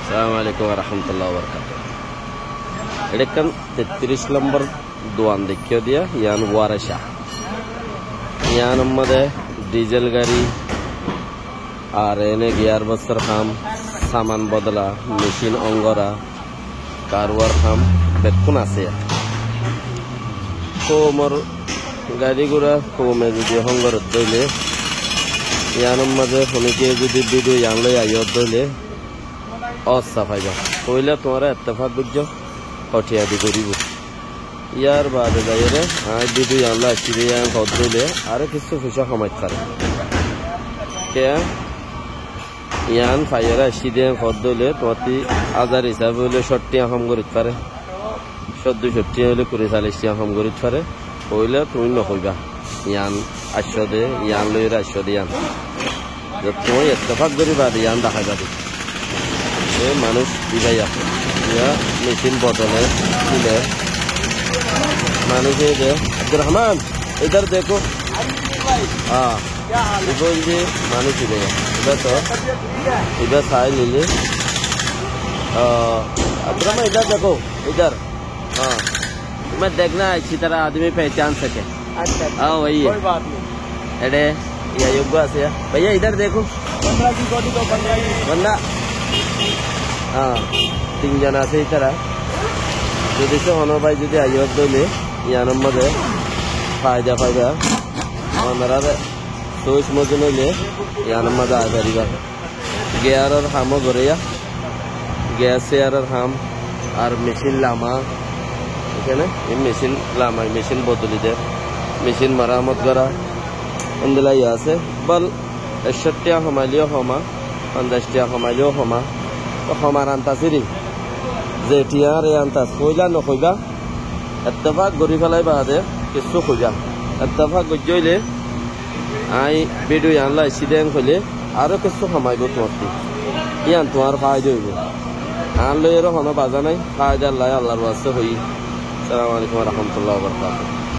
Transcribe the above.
আসসালামু আলাইকুম ওয়া রাহমাতুল্লাহি ওয়া বারাকাতুহু। এডেকান 33 নম্বর দোয়ান দেখিয়ে দিয়া ইয়ান ওয়ারেশা ইয়ান মধ্যে ডিজেল গাড়ি আর এনে গিয়ার বস্তর খাম সামান বদলা মেশিন অঙ্গরা কারওয়ার খাম বেতকুন আছে কোমর গাড়ি গুড়া কোমে যদি হঙ্গর দইলে ইয়ানোর মাঝে ফোনিকে যদি ভিডিও জানলে আইয়ত দইলে অসাফাইবা কইলে তোমার এত্তেফাক বুঝছো হঠিয়া দি করিব ইয়ার বাদে যাইরে আর ভিডিও জানলে আসিবে ইয়ান হদ দইলে আর কিছু পয়সা কমাইতে পারে কে ইয়ান ফাইয়ারা আসি দিয়ে হদ দইলে তোমার 1000 হিসাবে হইলে 60 কম করিতে পারে 70 হইলে 40 কম করিতে পারে কইলে তুমি নকইবা ইয়ান আশ্য দে ইয়ান লইরা আশ্য দিয়ান তুমি এত্তেফাক করিবা ইয়ান দেখাই যাবে মানুষ দিবাই আছে মেশিন বদলে দিলে মানুষ আব্দুর রহমান इधर देखो हाँ देखो ये मानुष ही इधर तो इधर साय ले ले अब्दुर रहमान इधर देखो इधर हाँ मैं देखना अच्छी तरह आदमी पहचान सके हाँ वही है अरे या योगा से भैया इधर देखो बंदा हाँ 3 জন আছে এই তারা যদি সে হনো ভাই যদি আইয়ত দইলে ইয়ানোর মধ্যে ফায়দা পাইবা ওনারা সোচ মজুন হইলে ইয়ানোর মধ্যে আয় পারিবা গিয়ারের হামও গড়িয়া গ্যাস চেয়ারের হাম আর মেশিন লামা এখানে এই মেশিন লামা মেশিন বদলি দে মেশিন মারামত করা অন্দলাই আছে বল 61 টাকা কমাইলেও কমা 50 টাকা কমাইলেও কমা हमार आंतासिरी जेठियार आंतास कइला नकइबा इत्तेफाक गरि फेलाई बादे किछु कइबा इत्तेफाक गजइले आई भिडिओ यानला सिदेन कइले आरो किछु खमाइबो तोरती यान तोर फायदा हइबो आन लयरो हनो बाजा नाइ फायदा लाई आल्लाहर वास्ते हई। अस्सलामु आलाइकुम वा राहमातुल्लाहि वा बाराकातुहू।